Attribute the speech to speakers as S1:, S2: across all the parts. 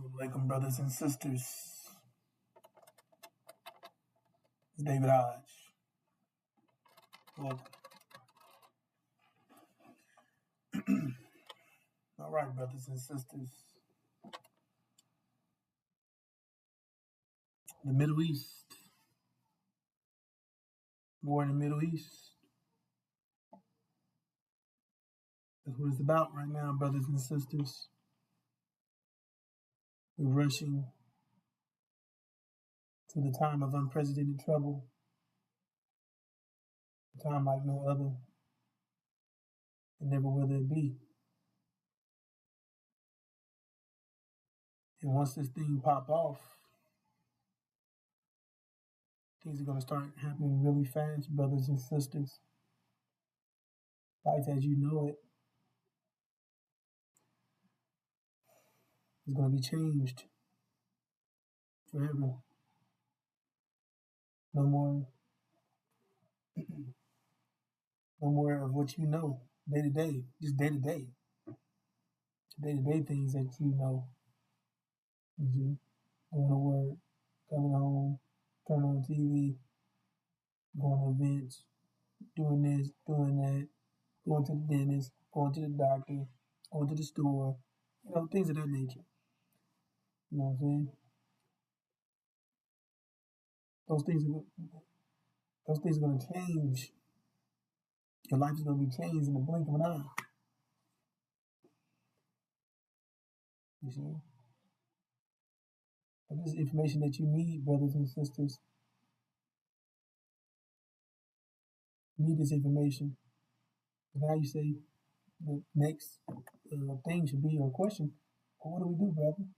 S1: Welcome, brothers and sisters. It's David Hodge. Welcome. All right, brothers and sisters. The Middle East. War in the Middle East. That's what it's about right now, brothers and sisters. We're rushing to the time of unprecedented trouble. A time like no other. And never will there be. And once this thing pop off, things are going to start happening really fast, brothers and sisters. Life as you know it is going to be changed forever. No more of what you know day to day, just day to day things that you know. Going to work, coming home, turning on TV, going to events, doing this, doing that, going to the dentist, going to the doctor, going to the store, things of that nature. You know what I'm saying? Those things are going to change. Your life is going to be changed in the blink of an eye. You see? But this is information that you need, brothers and sisters. You need this information. Now you say the next thing should be your question. Well, what do we do, brother?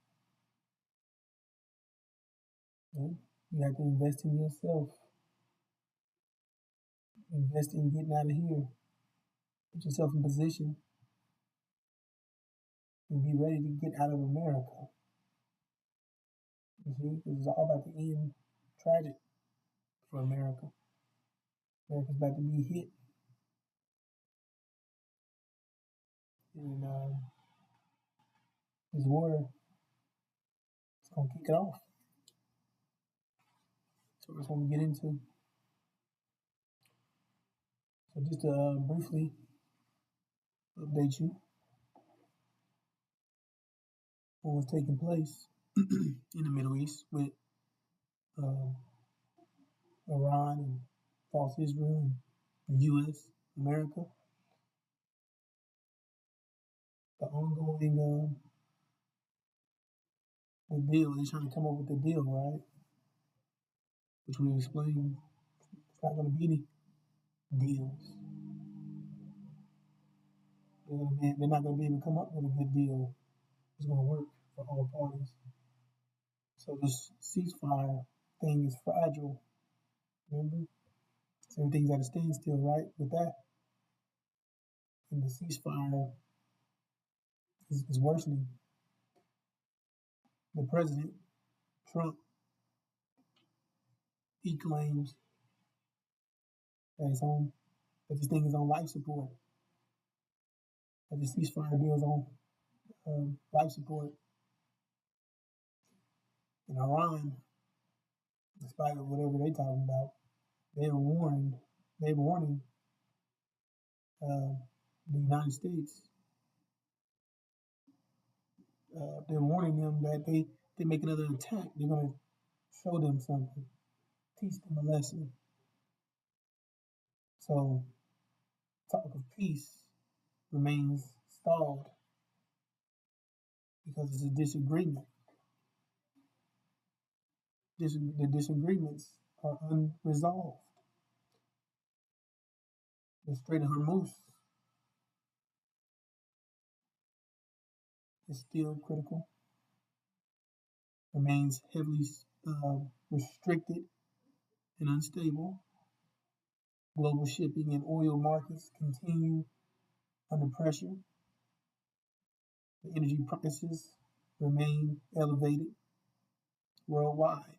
S1: Well, you have to invest in yourself. Invest in getting out of here. Put yourself in position and be ready to get out of America. You see, this is all about to end tragic for America. America's about to be hit. And this war is going to kick it off. So that's what we get into. So just to briefly update you on what's taking place in the Middle East with Iran and false Israel and the U.S., America. The ongoing the deal, they're trying to come up with the deal, right? Which we explained, it's not going to be any deals. They're not going to be able to come up with a good deal. It's going to work for all parties. So this ceasefire thing is fragile. Remember? So everything's at a standstill, right? With that. And the ceasefire is worsening. The president, Trump, he claims that this thing is on life support. That the ceasefire deal is on life support. In Iran, despite whatever they're talking about, they're warning the United States. They're warning them that they make another attack. They're going to show them something, teach them a lesson. So, talk of peace remains stalled because it's a disagreement. The disagreements are unresolved. The Strait of Hormuz is still critical, remains heavily restricted and unstable. Global shipping and oil markets continue under pressure. The energy prices remain elevated worldwide.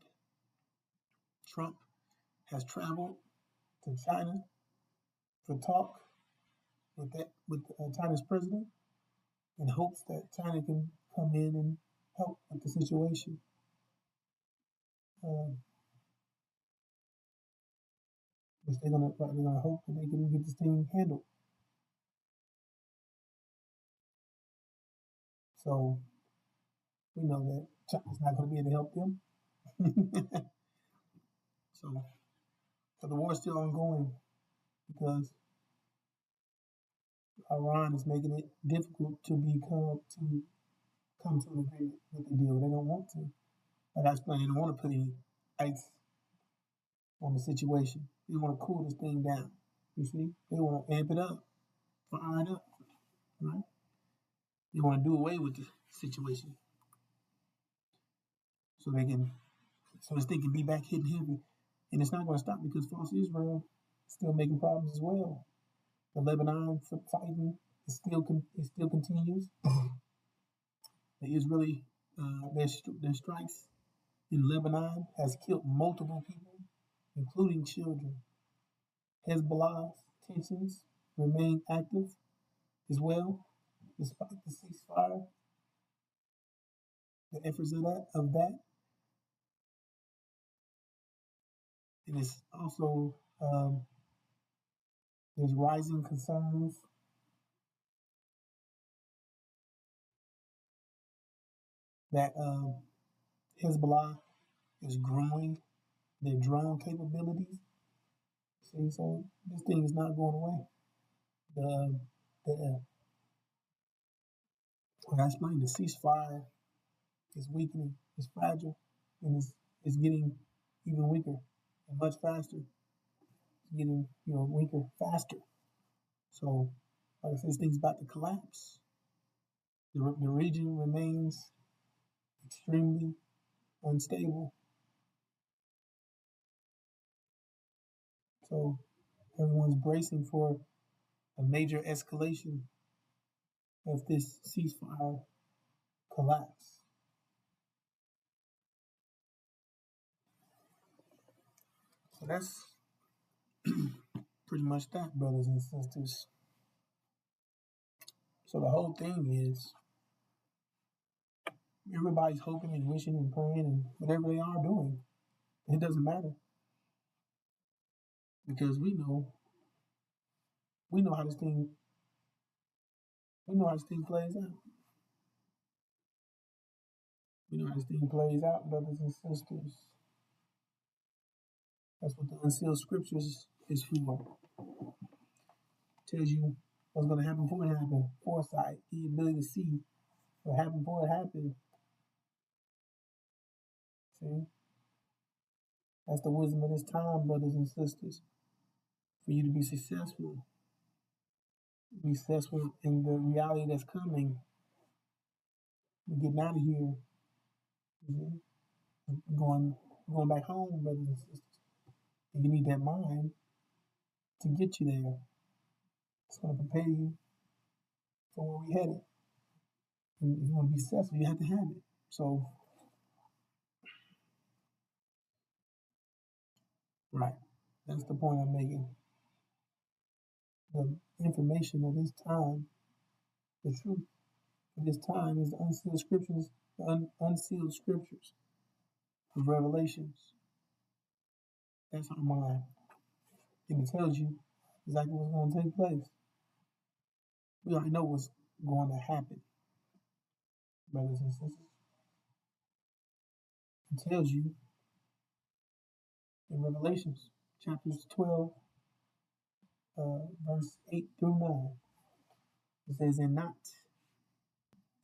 S1: Trump has traveled to China for talk with China's president in hopes that China can come in and help with the situation. Um, which they're gonna hope that they can get this thing handled. So we know that China's not going to be able to help them. so, so the war is still ongoing because Iran is making it difficult to come to an agreement with the deal. They don't want to. Like I explained, they don't want to put any ice on the situation. They want to cool this thing down. You see, they want to amp it up, fire it up, right? They want to do away with the situation so they can, so this thing can be back hitting heavy, and it's not going to stop because false Israel is still making problems as well. The Lebanon fighting it still continues. The Israeli their strikes in Lebanon has killed multiple people, including children. Hezbollah's tensions remain active as well, despite the ceasefire. The efforts of that, and it's also there's rising concerns that Hezbollah is growing their drone capabilities. See, so this thing is not going away. The like I explained, the ceasefire is weakening, it's fragile, and it's getting even weaker and much faster. It's getting weaker faster. So, like I said, this thing's about to collapse. The region remains extremely unstable. So everyone's bracing for a major escalation of this ceasefire collapse. So that's pretty much that, brothers and sisters. So the whole thing is everybody's hoping and wishing and praying and whatever they are doing. It doesn't matter. Because we know how this thing plays out. We know how this thing plays out, brothers and sisters. That's what the unsealed scriptures is for. Tells you what's going to happen before it happens. Foresight, the ability to see what happened before it happened. See? That's the wisdom of this time, brothers and sisters. For you to be successful in the reality that's coming. You're getting out of here. Going back home, brothers and sisters. And you need that mind to get you there. It's going to prepare you for where we're headed. And if you want to be successful, you have to have it. So, right. That's the point I'm making. The information of this time, the truth of this time is the unsealed scriptures, unsealed scriptures of Revelations. That's our mind. And it tells you exactly what's going to take place. We already know what's going to happen, brothers and sisters. It tells you in Revelations, chapters 12, verse 8 through 9. It says, and not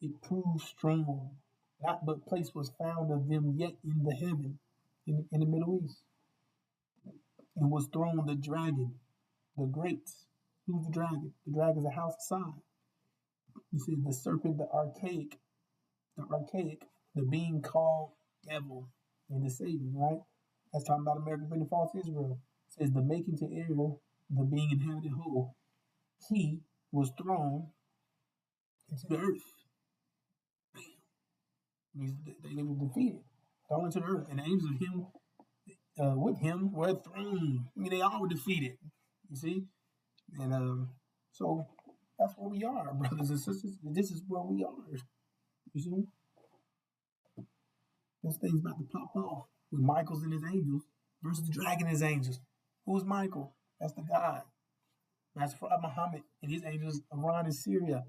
S1: it proved strong, not but place was found of them yet in the heaven, in the Middle East. And was thrown the dragon, the great. Who's the dragon? The dragon is a house of sign. He says the serpent, the archaic, the being called devil and the Satan, right? That's talking about America bringing false Israel. It says the making to error, the being inhabited whole. He was thrown into the earth. Bam. They were defeated, thrown into the earth, and the angels of him with him were thrown. I mean, they all were defeated. You see, and so that's where we are, brothers and sisters. This is where we are. You see. This thing's about to pop off with Michael's and his angels versus the dragon and his angels. Who's Michael? That's the God. That's Muhammad and his angels around in Syria.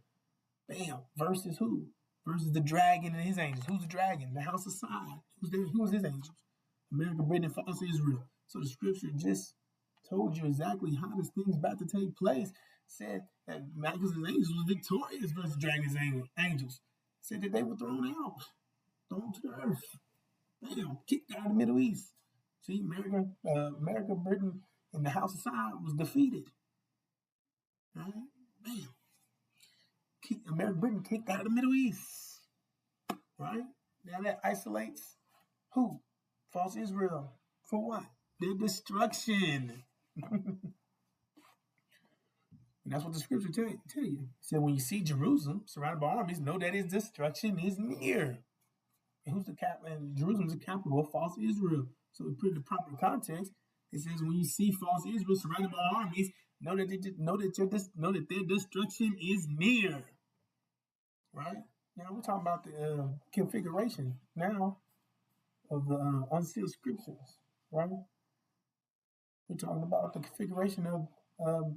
S1: Bam. Versus who? Versus the dragon and his angels. Who's the dragon? The house of Sod. Who's his angels? America, Britain, and false Israel. So the scripture just told you exactly how this thing's about to take place. Said that Michael's and angels was victorious versus dragons and angels. Said that they were thrown out, thrown to the earth. Bam, kicked out of the Middle East. See, America, Britain, and the house of Sod was defeated. Right? Bam. America, Britain kicked out of the Middle East. Right? Now that isolates who? False Israel. For what? Their destruction. And that's what the scripture tell you. It said, when you see Jerusalem surrounded by armies, know that its destruction is near. And who's the capital? And Jerusalem's the capital of false Israel. So we put it in the proper context. It says, when you see false Israel surrounded by armies, know that their destruction is near. Right? Now we're talking about the configuration now of the unsealed scriptures. Right? We're talking about the configuration of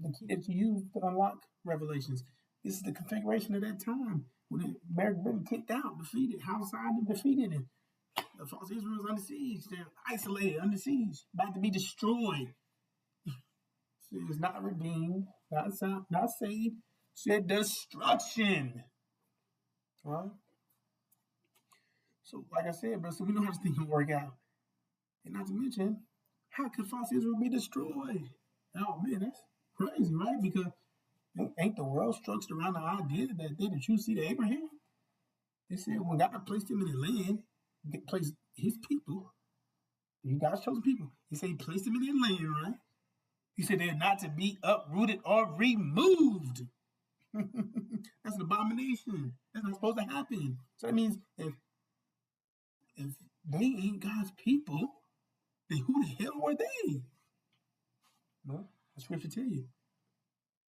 S1: the key that you use to unlock Revelations. This is the configuration of that time when America been kicked out, defeated, outside and defeated, and the false Israel was under siege. They're isolated, under siege, about to be destroyed. So it's not redeemed, not saved. Said destruction. Right? So, like I said, bro, so we know how this thing can work out. And not to mention, how could false Israel be destroyed? Oh man, that's crazy, right? Because ain't the world structured around the idea that they the true seed of Abraham? They said when God placed him in the land, placed his people, God's chosen people. He said he placed them in their land, right? He said they're not to be uprooted or removed. That's an abomination. That's not supposed to happen. So that means if they ain't God's people, then who the hell were they? Well, the scripture tell you.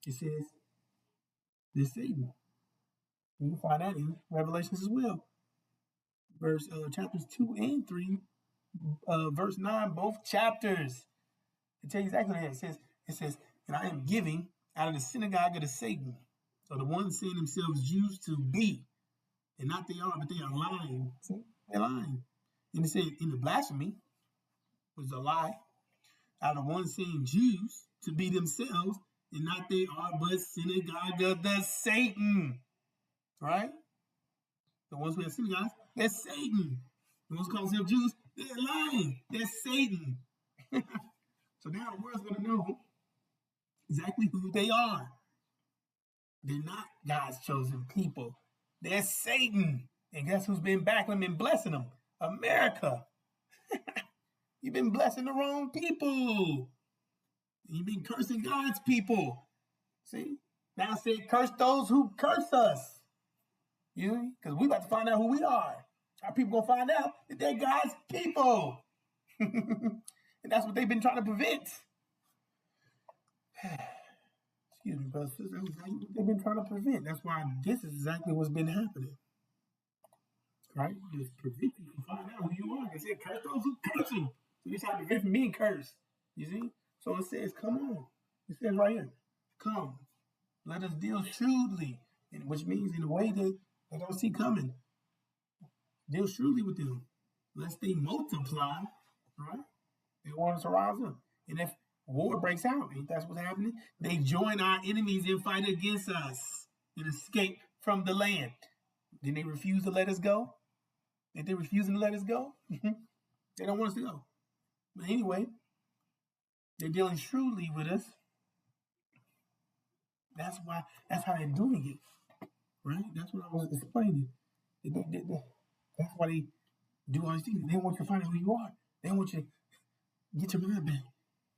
S1: It says, this Satan. You can find that in Revelations as well. Chapters 2 and 3, verse 9, both chapters. It tells you exactly what it says, and I am giving out of the synagogue of the Satan. So the ones saying themselves Jews to be, and not they are, but they are lying. See? They're lying. And it said in the blasphemy, was a lie, out of one saying Jews to be themselves, and not they are, but synagogue of the Satan. Right? The ones who have synagogues, they're Satan. The ones who call themselves Jews, they're lying. They're Satan. So now the world's going to know exactly who they are. They're not God's chosen people. They're Satan. And guess who's been backing them and blessing them? America. You've been blessing the wrong people. You've been cursing God's people. See? Now I said, curse those who curse us. You know? Because we about to find out who we are. Our people going to find out that they're God's people. And that's what they've been trying to prevent. Excuse me, brothers. That's exactly what they've been trying to prevent. That's why this is exactly what's been happening. Right? Just prevent you from finding out who you are. It said, curse those who curse you. So you try to prevent from being cursed. You see? So it says, come on. It says right here, come. Let us deal shrewdly. Which means in a way that they don't see coming. Deal shrewdly with them. Lest they multiply. Right? They want us to rise up. And if war breaks out, ain't that's what's happening? They join our enemies and fight against us and escape from the land. Then they refuse to let us go. If they're refusing to let us go, they don't want us to go. But anyway, they're dealing shrewdly with us. That's how they're doing it. Right? That's what I was explaining. That's why they do all these things. They don't want you to find out who you are. They don't want you to get your mind back.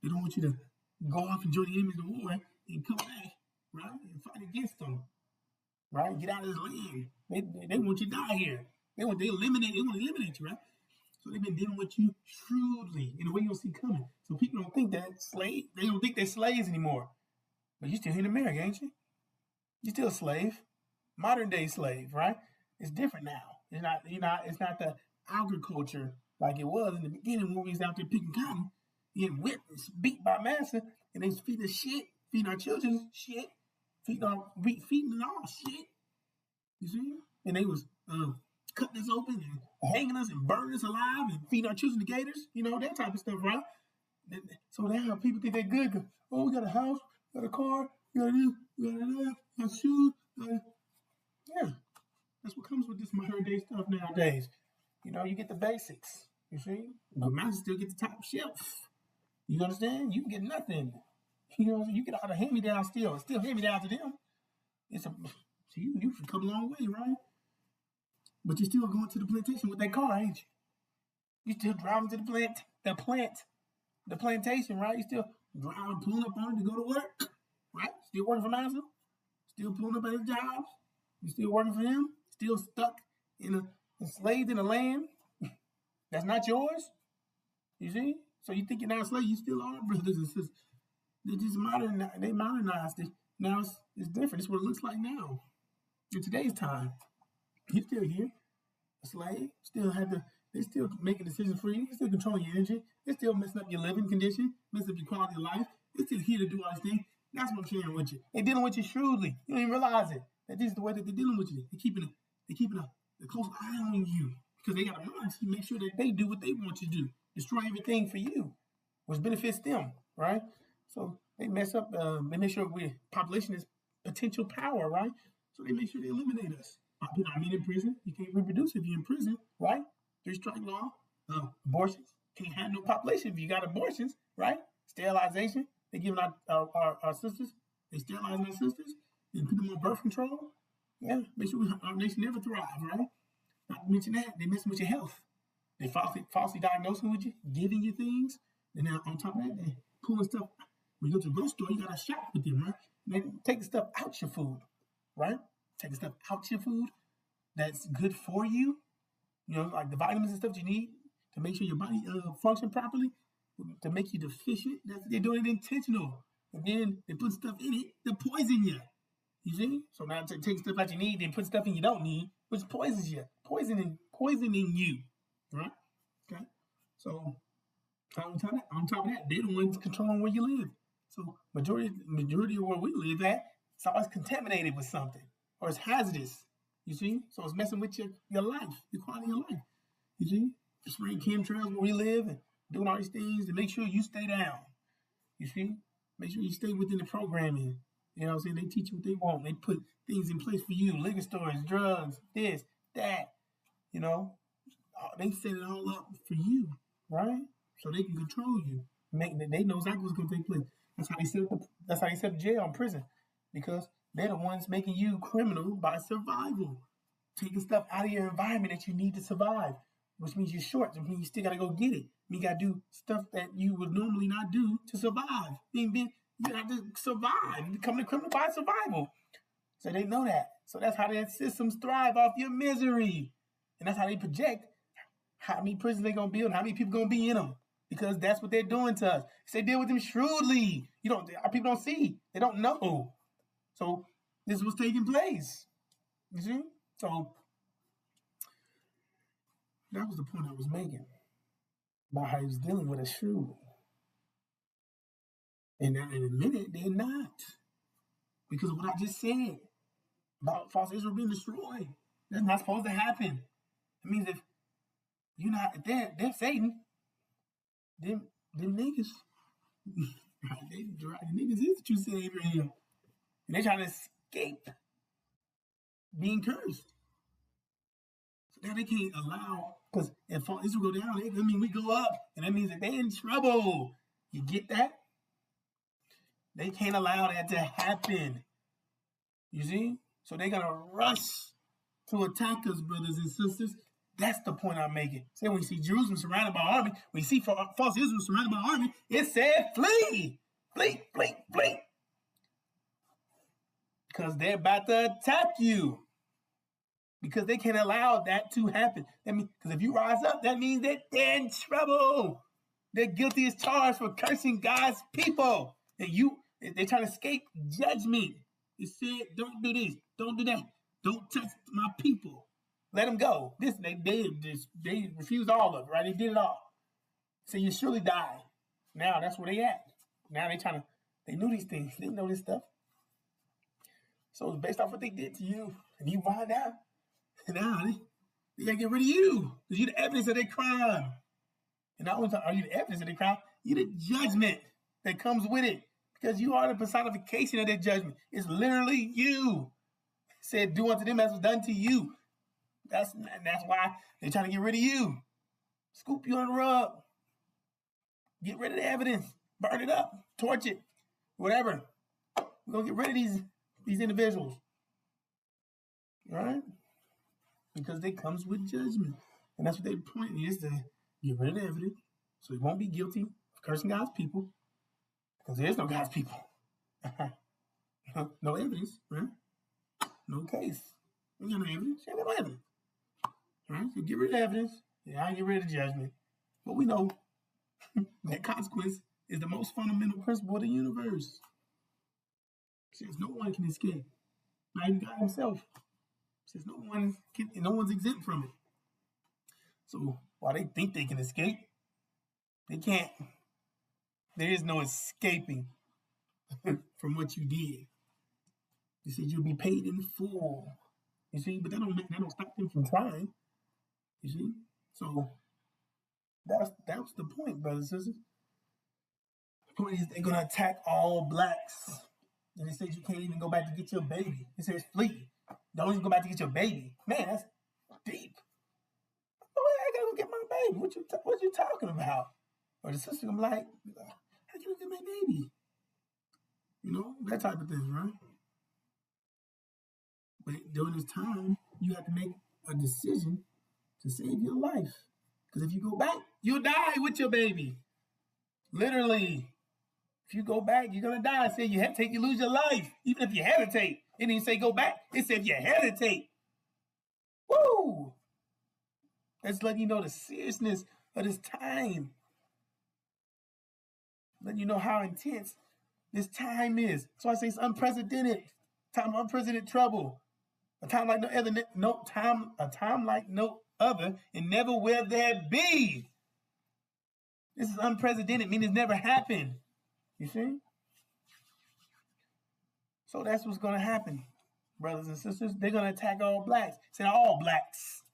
S1: They don't want you to go off and join the enemies of war and come back, right? And fight against them. Right? Get out of this land. They want you to die here. They want to eliminate you, right? So they've been dealing with you shrewdly in a way you don't see coming. So people don't think that they don't think they're slaves anymore. But you're still here in America, ain't you? You're still a slave. Modern day slave, right? It's different now. It's not the agriculture like it was in the beginning when we was out there picking cotton, getting whipped and beat by massa, and they was feeding us shit, feeding our children shit, feeding all shit. You see? And they was cutting us open and hanging us and burning us alive and feeding our children to gators, that type of stuff, right? So now people think they're good. Oh, we got a house, we got a car, we got this, we got that, we got shoes. Yeah, that's what comes with this modern day stuff nowadays. You get the basics. You see, but man still get the top shelf. You understand? You can get nothing. You get all the hand me down still. It's still hand me down to them. You should come a long way, right? But you're still going to the plantation with that car, ain't you? You still driving to the plantation, right? You still driving, pulling up on it to go to work, right? Still working for Master, still pulling up at his jobs. You still working for him, still stuck enslaved in a land that's not yours. You see? So you think you're not a slave, you still are, brothers and sisters. They just modernized it. Now it's different. It's what it looks like now. In today's time, you're still here, a slave, they still making decisions for you, they still controlling your energy, they still messing up your living condition, messing up your quality of life, they're still here to do all these things. That's what I'm sharing with you. They're dealing with you shrewdly. You don't even realize it. That this is the way that they're dealing with you. They're keeping a close eye on you because they got a mind to make sure that they do what they want you to do. Destroy everything for you, which benefits them, right? So they mess up, they make sure population is potential power, right? So they make sure they eliminate us. Put our men in prison. You can't reproduce if you're in prison, right? 3-strike law. Abortions. Can't have no population if you got abortions, right? Sterilization. They giving our sisters, they sterilizing our sisters and put them on birth control. Yeah, make sure our nation never thrive, right? Not to mention that, they messing with your health. They falsely diagnosing with you, giving you things. And then on top of that, they pulling stuff. When you go to the grocery store, you got to shop with them, right? They take the stuff out your food, right? Taking stuff out your food that's good for you. Like the vitamins and stuff you need to make sure your body function properly, to make you deficient. They're doing it intentional. And then they put stuff in it to poison you. You see? So now they take stuff that you need, then put stuff in you don't need, which poisons you. Poisoning you. Right? Okay? So on top of that, they're the ones controlling where you live. So majority of where we live at, it's always contaminated with something. Or it's hazardous. You see? So it's messing with your life, your quality of life. You see? Spraying chemtrails where we live and doing all these things to make sure you stay down. You see? Make sure you stay within the programming. You know what I'm saying? They teach you what they want. They put things in place for you. Liquor stores, drugs, this, that. They set it all up for you, right? So they can control you. They know exactly what's going to take place. That's how they set up jail and prison. Because they're the ones making you criminal by survival. Taking stuff out of your environment that you need to survive. Which means you're short. Which means you still got to go get it. You got to do stuff that you would normally not do to survive. You have to survive. You become a criminal by survival. So they know that. So that's how their systems thrive off your misery. And that's how they project how many prisons they're going to build and how many people going to be in them. Because that's what they're doing to us. So they deal with them shrewdly. Our people don't see. They don't know. So this is what's taking place. You see? So that was the point I was making about how he was dealing with a shrewd. And now in a minute, they're not. Because of what I just said about false Israel being destroyed. That's not supposed to happen. It means if you're not, they're Satan, them niggas, the niggas is the true savior here. And they're trying to escape being cursed. So now they can't allow, because if Israel go down, we go up. And that means that they're in trouble. You get that? They can't allow that to happen. You see? So they're going to rush to attack us, brothers and sisters. That's the point I'm making. Say when you see Jerusalem surrounded by army, when you see false Israel surrounded by army, it said flee. Flee, flee, flee. Because they're about to attack you. Because they can't allow that to happen. Because if you rise up, that means that they're in trouble. They're guilty as charged for cursing God's people. And they're trying to escape judgment. It said, don't do this, don't do that, don't touch my people. Let them go. They refused all of it, right? They did it all. So you surely die. Now that's where they at. Now they knew these things. They know this stuff. So it's based off what they did to you. And you find out. Now they gotta get rid of you. Because you're the evidence of their crime. And not only are you the evidence of their crime, you're the judgment that comes with it. Because you are the personification of their judgment. It's literally you. It said, do unto them as was done to you. That's why they're trying to get rid of you. Scoop you on the rug. Get rid of the evidence. Burn it up. Torch it. Whatever. We're going to get rid of these individuals. All right? Because they comes with judgment. And that's what their point is, to get rid of the evidence so they won't be guilty of cursing God's people. Because there is no God's people. No evidence, right? No case. We got no evidence. You got no evidence. Right? So get rid of evidence. Yeah, get rid of judgment. But we know that consequence is the most fundamental principle of the universe. Since no one can escape. Not even God himself. Since no one's exempt from it. So while they think they can escape, they can't. There is no escaping from what you did. You said you'll be paid in full. You see, but that don't stop them from trying. You see? So that's the point, brothers and sisters. The point is they're gonna attack all blacks. And they said you can't even go back to get your baby. It says flee. Don't even go back to get your baby. Man, that's deep. Oh, I gotta go get my baby. What you talking about? Or the sister gonna be like, how can I get my baby? You know, that type of thing, right? But during this time, you have to make a decision to save your life. Because if you go back, you'll die with your baby. Literally. If you go back, you're going to die. It said you hesitate, you lose your life. Even if you hesitate. It didn't say go back. It said if you hesitate. Woo! That's letting you know the seriousness of this time. Letting you know how intense this time is. So I say it's unprecedented. Time of unprecedented trouble. A time like a time like no other, and never will there be. This is unprecedented, meaning it's never happened. You see? So that's what's going to happen, brothers and sisters. They're going to attack all blacks. Say all blacks.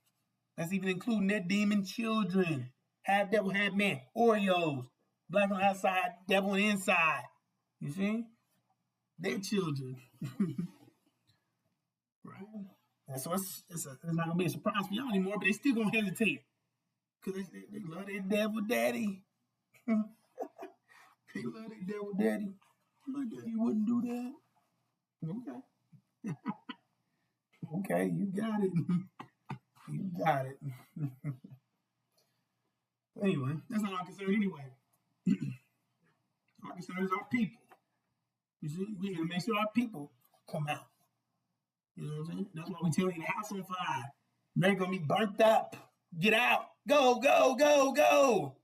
S1: That's even including their demon children. Half devil, half man. Oreos. Black on the outside, devil on the inside. You see? Their children. Right? And so it's not going to be a surprise for y'all anymore, but they still going to hesitate. Because they love their devil daddy. They love their devil daddy. My daddy wouldn't do that. Okay. Okay, you got it. You got it. Anyway, that's not our concern anyway. Our concern is our people. You see, we got to make sure our people come out. You know what I'm saying? That's why we tell you the house on fire. They're going to be burnt up. Get out. Go, go, go, go.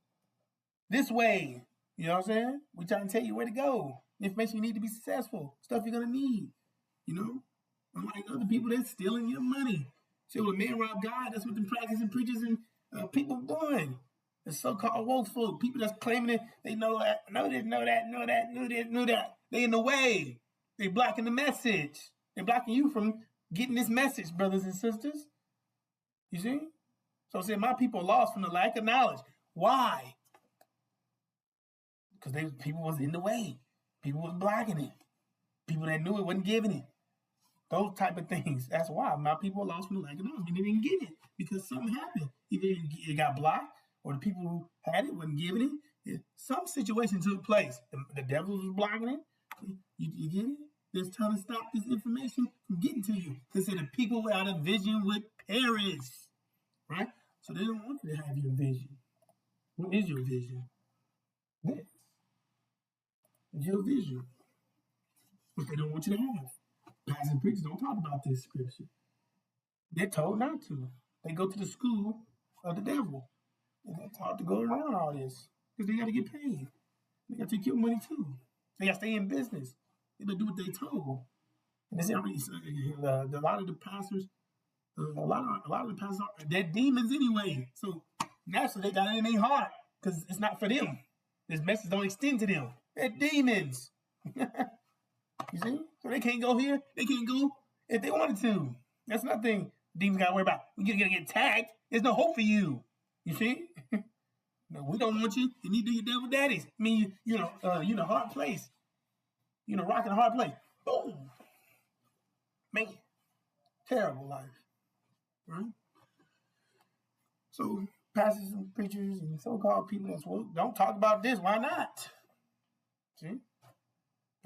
S1: This way. You know what I'm saying? We're trying to tell you where to go. Information you need to be successful. Stuff you're going to need. You know? Unlike other people that's stealing your money. See, when men rob God, that's what the practicing preachers and people doing. The so-called woke folk, people that's claiming it, they know that, know this, know that, know that, knew this, knew that. They in the way. They blocking the message. They're blocking you from getting this message, brothers and sisters. You see? So say my people lost from the lack of knowledge. Why? Because people was in the way. People was blocking it. People that knew it wasn't giving it. Those type of things. That's why my people lost from the lack of knowledge. They didn't get it because something happened. Either it got blocked or the people who had it wasn't giving it. Some situation took place. The devil was blocking it. You get it? They're trying to stop this information from getting to you. They say the people without a vision would perish. Right? So they don't want you to have your vision. What is your vision? This. It's your vision. But they don't want you to have. Pastors and preachers don't talk about this scripture. They're told not to. They go to the school of the devil. And they're taught to go around all this. Because they got to get paid. They got to take your money too. They got to stay in business. They got to do what they told. And they say, a lot of the pastors A lot of the pastors they're demons anyway. So naturally they got it in their heart because it's not for them. This message don't extend to them. They're demons. You see? So they can't go here. They can't go if they wanted to. That's nothing demons got to worry about. You're going to get tagged. There's no hope for you. You see? No, we don't want you. You need to do your devil daddies. I mean, you know, hard place. You know, rocking a hard place. Boom. Man, terrible life. Right? So pastors and preachers and so-called people that's, well, don't talk about this. Why not? See?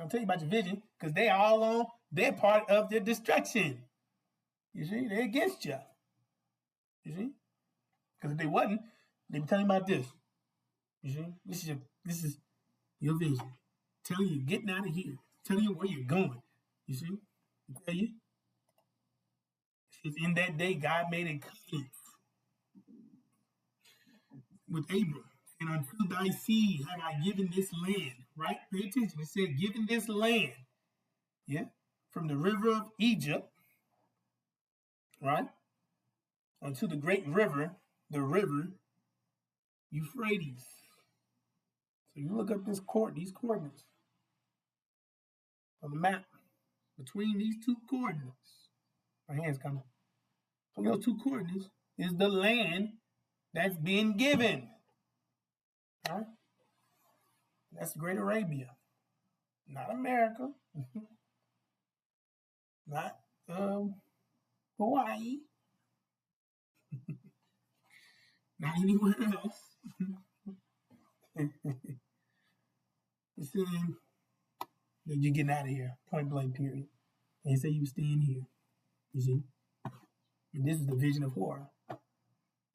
S1: I'll tell you about your vision because they all on their part of their destruction. You see, they're against you. You see, because if they wasn't, they'd be telling you about this. You see, this is your vision. Telling you getting out of here. Telling you where you're going. You see, I tell you. It's in that day God made a covenant with Abram. And unto thy seed have I given this land, right? Pay attention. It said, given this land, yeah, from the river of Egypt, right, unto the great river, the river Euphrates. So you look up these coordinates on the map. Between these two coordinates, my hand's coming. Between those two coordinates is the land that's being given. Right? That's Great Arabia, not America, not Hawaii, not anywhere else. It's saying that you're getting out of here, point blank, period. And say you staying here, you see. And this is the vision of horror,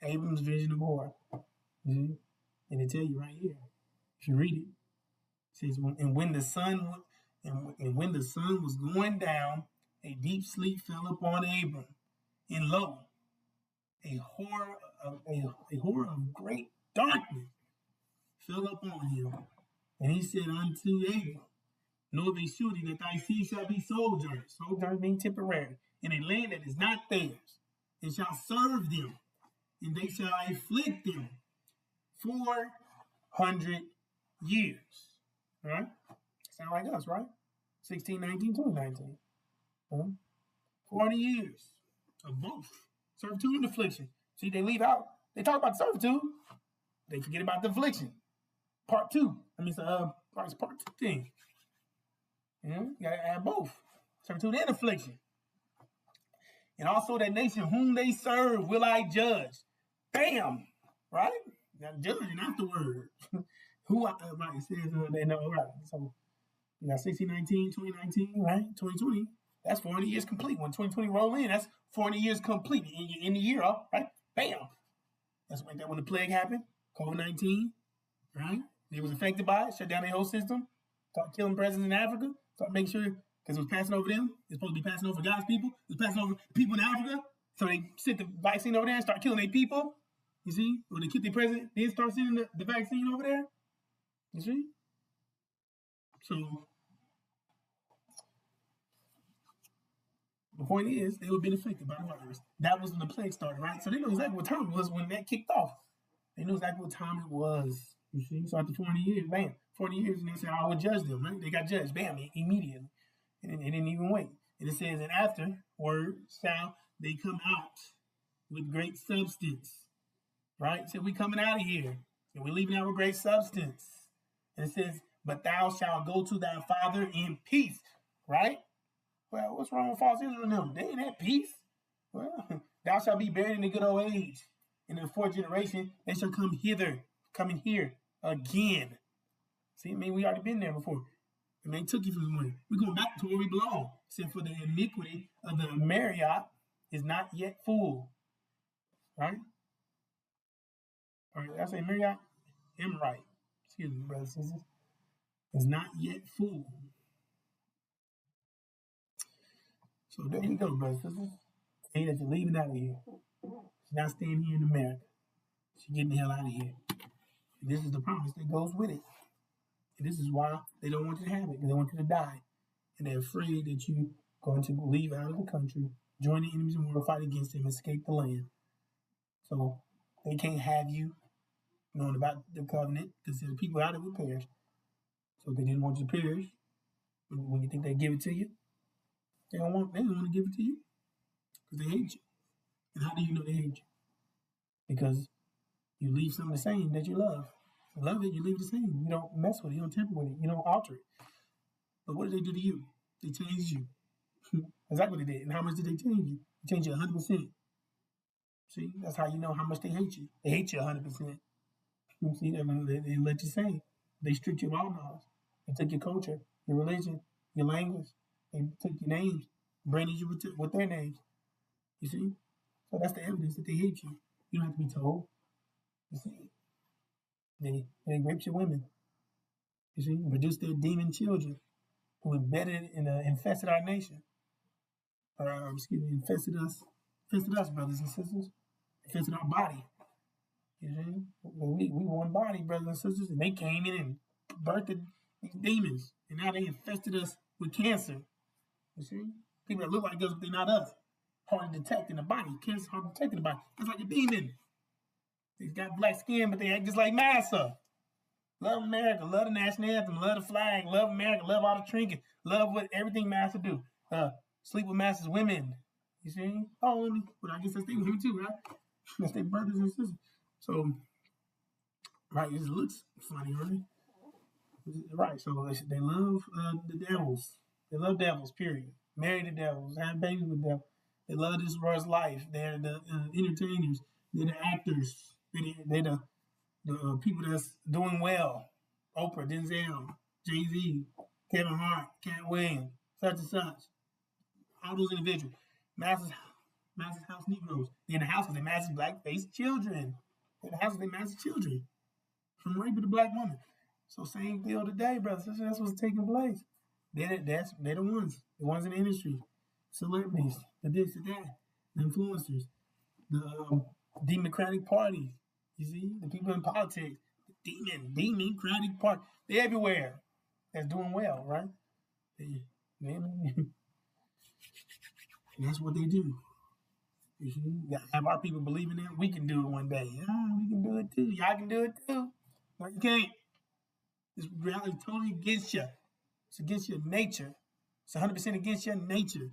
S1: Abram's vision of horror, you see. And they tell you right here, if you read it, it says, and when the sun was going down, a deep sleep fell upon Abram, and lo, a horror of great darkness fell upon him. And he said unto Abram, know of a surety that thy seed shall be sojourners. Sojourners mean temporary, in a land that is not theirs, and shall serve them, and they shall afflict them 400 years. All right? Sound like us, right? 1619, 2019. 40 years of both servitude and affliction. See, they leave out. They talk about servitude. They forget about the affliction. Part two. I mean, it's part two thing. You know, you gotta add both servitude and affliction. And also that nation whom they serve will I judge. Bam! Right? Now judging afterwards. Right, it says they know, right. So you got 1619, 2019, right? 2020. That's 40 years complete. When 2020 roll in, that's 40 years complete. In the year, right? Bam! That's like that when the plague happened, COVID-19, right? They was affected by it, shut down their whole system, start killing presidents in Africa, start making sure, because it was passing over them. It's supposed to be passing over God's people. It was passing over people in Africa. So they sent the vaccine over there and start killing their people. You see? Or they killed their president, then start sending the vaccine over there. You see? So the point is, they were being affected by the virus. That was when the plague started, right? So they know exactly what time it was when that kicked off. They knew exactly what time it was. You see? So after 40 years, bam, 40 years, and they said, I would judge them, right? They got judged, bam, immediately. And they didn't even wait. And it says, and afterward shall they come out with great substance, right? So we coming out of here, and we're leaving out with great substance. And it says, but thou shalt go to thy father in peace, right? Well, what's wrong with false Israel and them? They ain't at peace. Well, thou shalt be buried in a good old age. And in the fourth generation, they shall come in here again. See, I mean, we already been there before. And they took you from somewhere. We're going back to where we belong. Except for the iniquity of the Marriott is not yet full. Right? All right, did I say Marriott? Amorite. Excuse me, brothers and sisters. Is not yet full. So there you go, brothers and sisters. Say that you're leaving out of here. She's not staying here in America. She's getting the hell out of here. And this is the promise that goes with it. And this is why they don't want you to have it, because they want you to die. And they're afraid that you're going to leave out of the country Join the enemies in war, fight against them, escape the land. So they can't have you knowing about the covenant because the people out of it perish. So they didn't want you to perish. When you think they give it to you, they don't want to give it to you because they hate you. And how do you know they hate you? Because you leave something the same that you love. You love it, you leave it the same. You don't mess with it, you don't tamper with it, you don't alter it. But what did they do to you? They changed you. Exactly what they did. And how much did they change you? They changed you 100%. See, that's how you know how much they hate you. They hate you 100%. You see, they let you say. They stripped you of all knowledge. They took your culture, your religion, your language. They took your names, branded you with their names. You see? So that's the evidence that they hate you. You don't have to be told. You see? They raped your women. You see? Produced their demon children who embedded and infested our nation. Infested us, brothers and sisters. Infested our body. You see? We one body, brothers and sisters, and they came in and birthed these demons. And now they infested us with cancer. You see? People that look like us, but they're not us. Hard to detect in the body. Cancer hard to detect in the body. It's like a demon. They've got black skin, but they act just like Massa. Love America, love the national anthem, love the flag, love America, love all the trinkets, love what everything Massa do. Sleep with Massa's women. You see? Oh, but I guess that's their women too, right? That's their brothers and sisters. So, right, it looks funny, right? Right, so they love the devils. They love devils, period. Marry the devils, have babies with devils. They love this world's life. They're the entertainers. They're the actors. They're the people that's doing well. Oprah, Denzel, Jay-Z, Kevin Hart, Cat Williams, such and such. All those individuals. Massive house Negroes. They're in the house with their massive black-faced children. They're in the house with their massive children. From rape of the black woman. So same deal today, brothers. That's what's taking place. They're the ones in the industry. Celebrities, the this, the that, the influencers, the Democratic Party. You see, the people in politics, the Democratic Party. They're everywhere. That's doing well, right? And that's what they do. You see, you gotta have our people believing that we can do it one day. We can do it too. Y'all can do it too. No, you can't. This reality is totally against you. It's against your nature. It's 100% against your nature.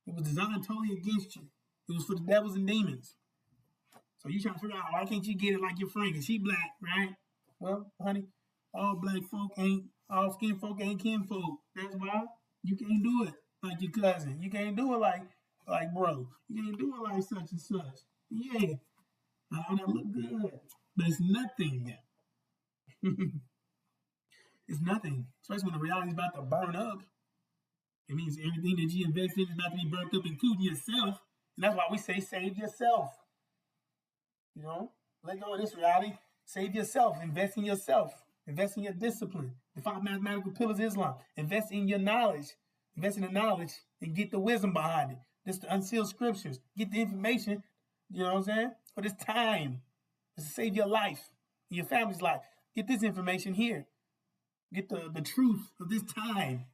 S1: It was designed totally against you. It was for the devils and demons. So you trying to figure out why can't you get it like your friend? Cause she black, right? Well, honey, all skin folk ain't kinfolk. That's why you can't do it like your cousin. You can't do it like bro. You can't do it like such and such. Yeah, that look good, but it's nothing. It's nothing. Especially when the reality is about to burn up. It means everything that you invest in is about to be burnt up, including yourself. And that's why we say save yourself. You know, let go of this reality. Save yourself. Invest in yourself. Invest in your discipline. The 5 mathematical pillars of Islam. Invest in your knowledge. Invest in the knowledge and get the wisdom behind it. This the unsealed scriptures. Get the information, you know what I'm saying, for this time. It's to save your life, your family's life. Get this information here. Get the truth of this time.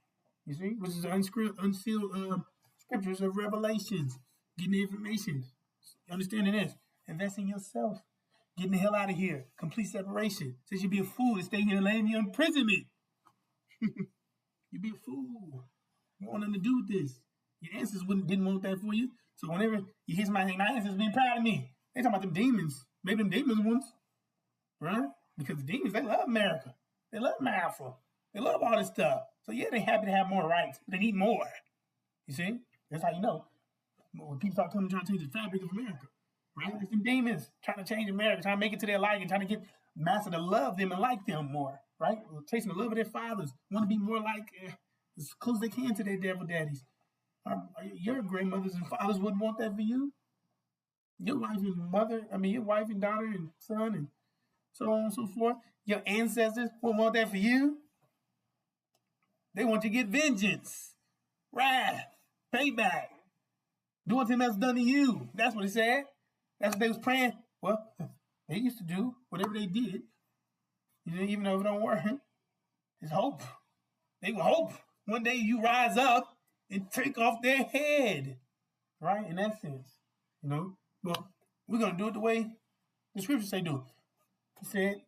S1: You see, which is the unsealed scriptures of Revelations. Getting the information. Understanding this. Invest in yourself. Getting the hell out of here. Complete separation. Says you'd be a fool to stay here and lay in your imprisonment. You'd be a fool. You want nothing to do with this. Your ancestors didn't want that for you. So whenever you hear somebody saying, my ancestors being proud of me, they talking about them demons. Maybe them demons ones. Right? Because the demons, they love America. They love America. They love all this stuff. So yeah, they're happy to have more rights, but they need more. You see? That's how you know. When people start coming trying to change the fabric of America. Right? It's them demons trying to change America, trying to make it to their liking, trying to get Master to love them and like them more. Right? Chasing the love of their fathers. Want to be more like, as close as they can to their devil daddies. Your grandmothers and fathers wouldn't want that for you. Your wife and daughter and son and so on and so forth. Your ancestors wouldn't want that for you. They want you to get vengeance, wrath, payback. Do what them else done to you. That's what he said. That's what they was praying. Well, they used to do whatever they did. Even though it don't work, it's hope. They will hope one day you rise up and take off their head. right? In that sense, But we're gonna do it the way the scriptures say do it. He said,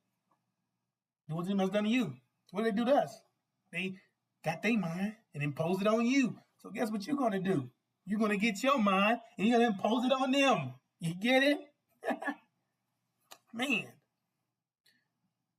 S1: "Do what them has done to you." What did they do to us? They got their mind and imposed it on you. So guess what you're gonna do? You're gonna get your mind and you're gonna impose it on them. You get it, man?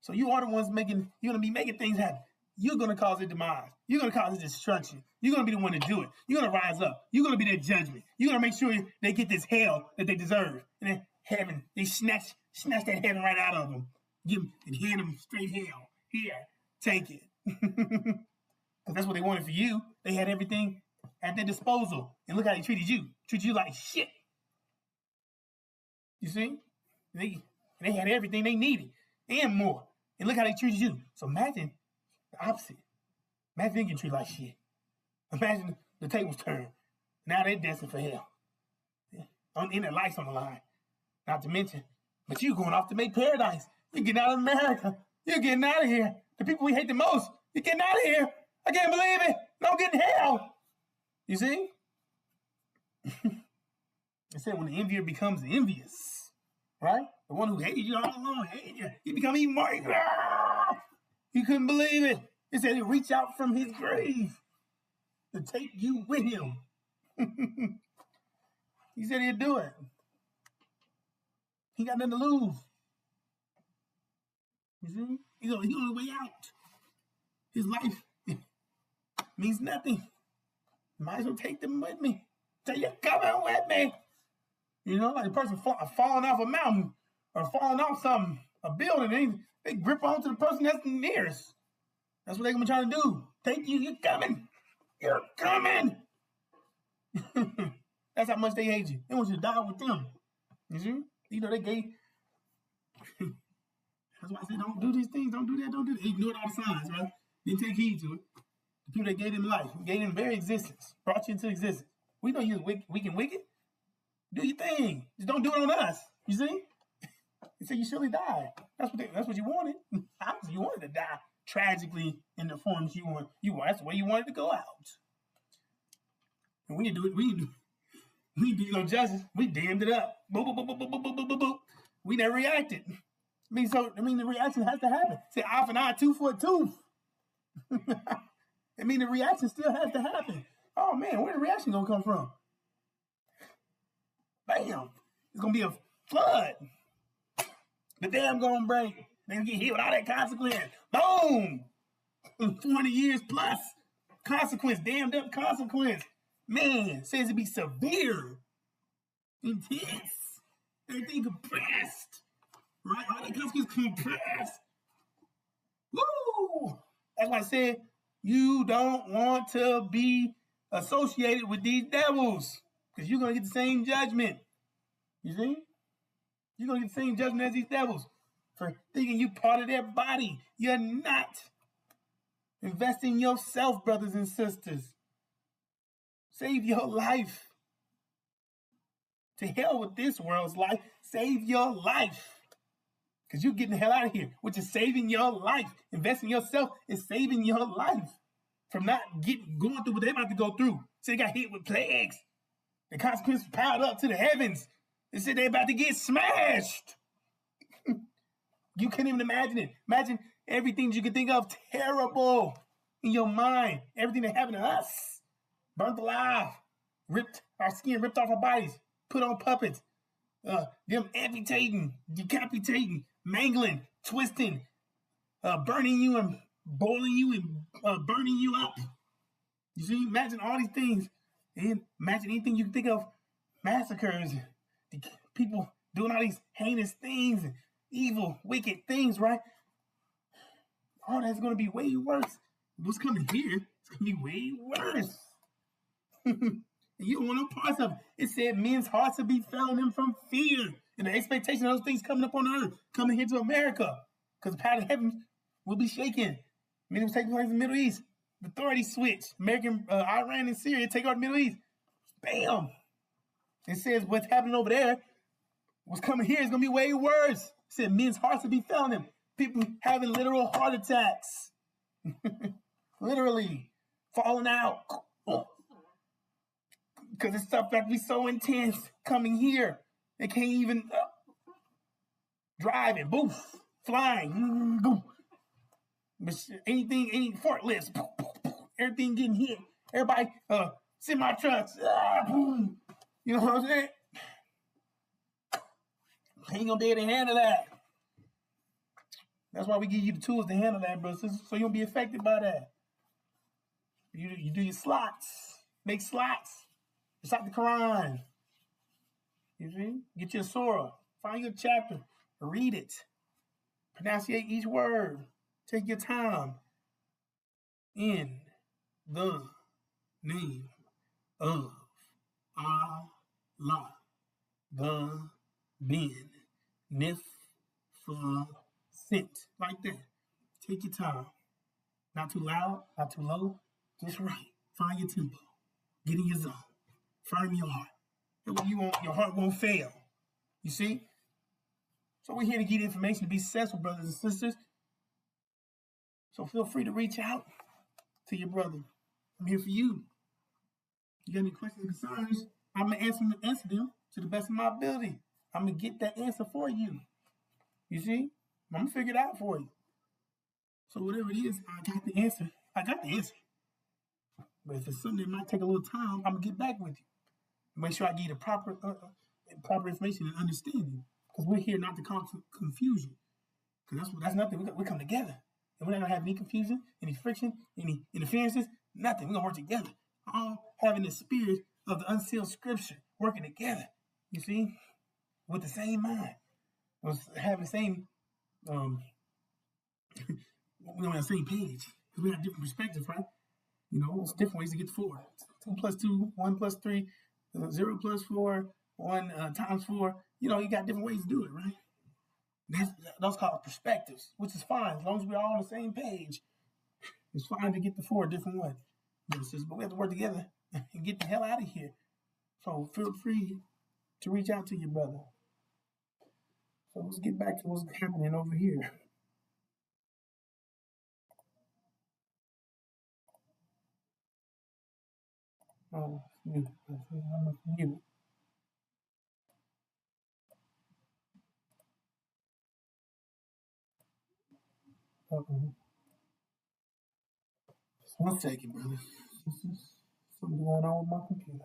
S1: So you are the ones making. You're gonna be making things happen. You're gonna cause a demise. You're gonna cause a destruction. You're gonna be the one to do it. You're gonna rise up. You're gonna be their judgment. You're gonna make sure they get this hell that they deserve. And then heaven, they snatch that heaven right out of them. Give them and hand them straight hell. Here, take it. Because that's what they wanted for you. They had everything at their disposal. And look how they treated you. Treated you like shit. You see? They had everything they needed and more. And look how they treated you. So imagine the opposite. Imagine they get treated like shit. Imagine the tables turn. Now they're destined for hell. In their life's on the line. Not to mention, but you going off to make paradise. You're getting out of America. You're getting out of here. The people we hate the most, you're getting out of here. I can't believe it. Don't get in hell. You see? It said when the envier becomes envious, right? The one who hated you all along, hated you. You become even more. You couldn't believe it. It said he reached out from his grave to take you with him. He said he'd do it. He got nothing to lose. You see? He's on the way out. His life means nothing. Might as well take them with me. So you're coming with me. Like a person falling off a mountain or falling off something, a building, they grip onto the person that's nearest. That's what they're going to be trying to do. Take you, you're coming. You're coming. That's how much they hate you. They want you to die with them. You see? They gave. That's why I said, don't do these things, don't do that, don't do that. They ignored all the signs, right? Didn't take heed to it. The people that gave them life, gave them very existence, brought you into existence. We know you're weak and wicked. Do your thing. Just don't do it on us. You see? They said you surely die. That's what you wanted. Obviously, you wanted to die tragically in the forms you want. That's the way you wanted to go out. And we didn't do it. We didn't do no justice. We damned it up. Boop, boop, boop, boop, boop, boop, boop, boop, boop. We never reacted. The reaction has to happen. Say eye for an eye, tooth for a tooth. The reaction still has to happen. Oh man, where's the reaction gonna come from? Bam! It's gonna be a flood. The dam gonna break. They're gonna get hit with all that consequence. Boom! 40 years plus consequence, damned up consequence. Man, says it be severe, intense, everything compressed. Right? All that consequence compressed. Woo! That's why I said you don't want to be associated with these devils. Because you're going to get the same judgment. You see? You're going to get the same judgment as these devils for thinking you part of their body. You're not. Invest in yourself, brothers and sisters. Save your life. To hell with this world's life. Save your life. Because you're getting the hell out of here, which is saving your life. Investing in yourself is saving your life from not going through what they're about to go through. So they got hit with plagues. The consequences piled up to the heavens. They said they're about to get smashed. You can't even imagine it. Imagine everything you can think of terrible in your mind. Everything that happened to us. Burnt alive. Our skin ripped off our bodies. Put on puppets. Them amputating, decapitating, mangling, twisting, burning you and boiling you and burning you up. You see, imagine all these things. And imagine anything you can think of. Massacres, people doing all these heinous things, and evil, wicked things, right? All that's going to be way worse. What's coming here is going to be way worse. And you don't want no parts of it. It said men's hearts will be failing them from fear and the expectation of those things coming up on earth, coming here to America. Because the power of heaven will be shaken. Many will take place in the Middle East. The authorities switch. Iran and Syria take over the Middle East. Bam! It says what's happening over there, what's coming here is going to be way worse. It said men's hearts will be failing them. People having literal heart attacks. Literally. Falling out. Because this stuff got to be so intense coming here. They can't even driving, boof, flying, boom. Anything, any forklifts, everything getting hit. Everybody, semi trucks, boom. You know what I'm saying? Ain't gonna be able to handle that. That's why we give you the tools to handle that, bro. So you don't be affected by that. You do your slots, make slots. Recite the Quran. You see? Get your surah. Find your chapter. Read it. Pronunciate each word. Take your time. In the name of Allah, the beneficent. Like that. Take your time. Not too loud, not too low. Just right. Find your tempo. Get in your zone. Firm your heart. Your heart won't fail. You see? So we're here to give you information to be successful, brothers and sisters. So feel free to reach out to your brother. I'm here for you. You got any questions or concerns? I'm going to answer them to the best of my ability. I'm going to get that answer for you. You see? I'm going to figure it out for you. So whatever it is, I got the answer. But if it's something that might take a little time, I'm going to get back with you. Make sure I give you the proper information and understanding. Because we're here not to cause confusion. Because that's nothing. We come together. And we're not going to have any confusion, any friction, any interferences, nothing. We're going to work together. All having the spirit of the unsealed scripture, working together. You see? With the same mind. Having the same, we're on the same page. Because we have different perspectives, right? You know, it's different ways to get to 4. 2 plus 2, 1 plus 3, 0 plus 4, 1 times 4. You know, you got different ways to do it, right? Those called perspectives, which is fine. As long as we're all on the same page, it's fine to get the 4 a different way. But we have to work together and get the hell out of here. So feel free to reach out to your brother. So let's get back to what's happening over here. Oh, mute. Mute. Just 1 second, brother. Something going on with my computer.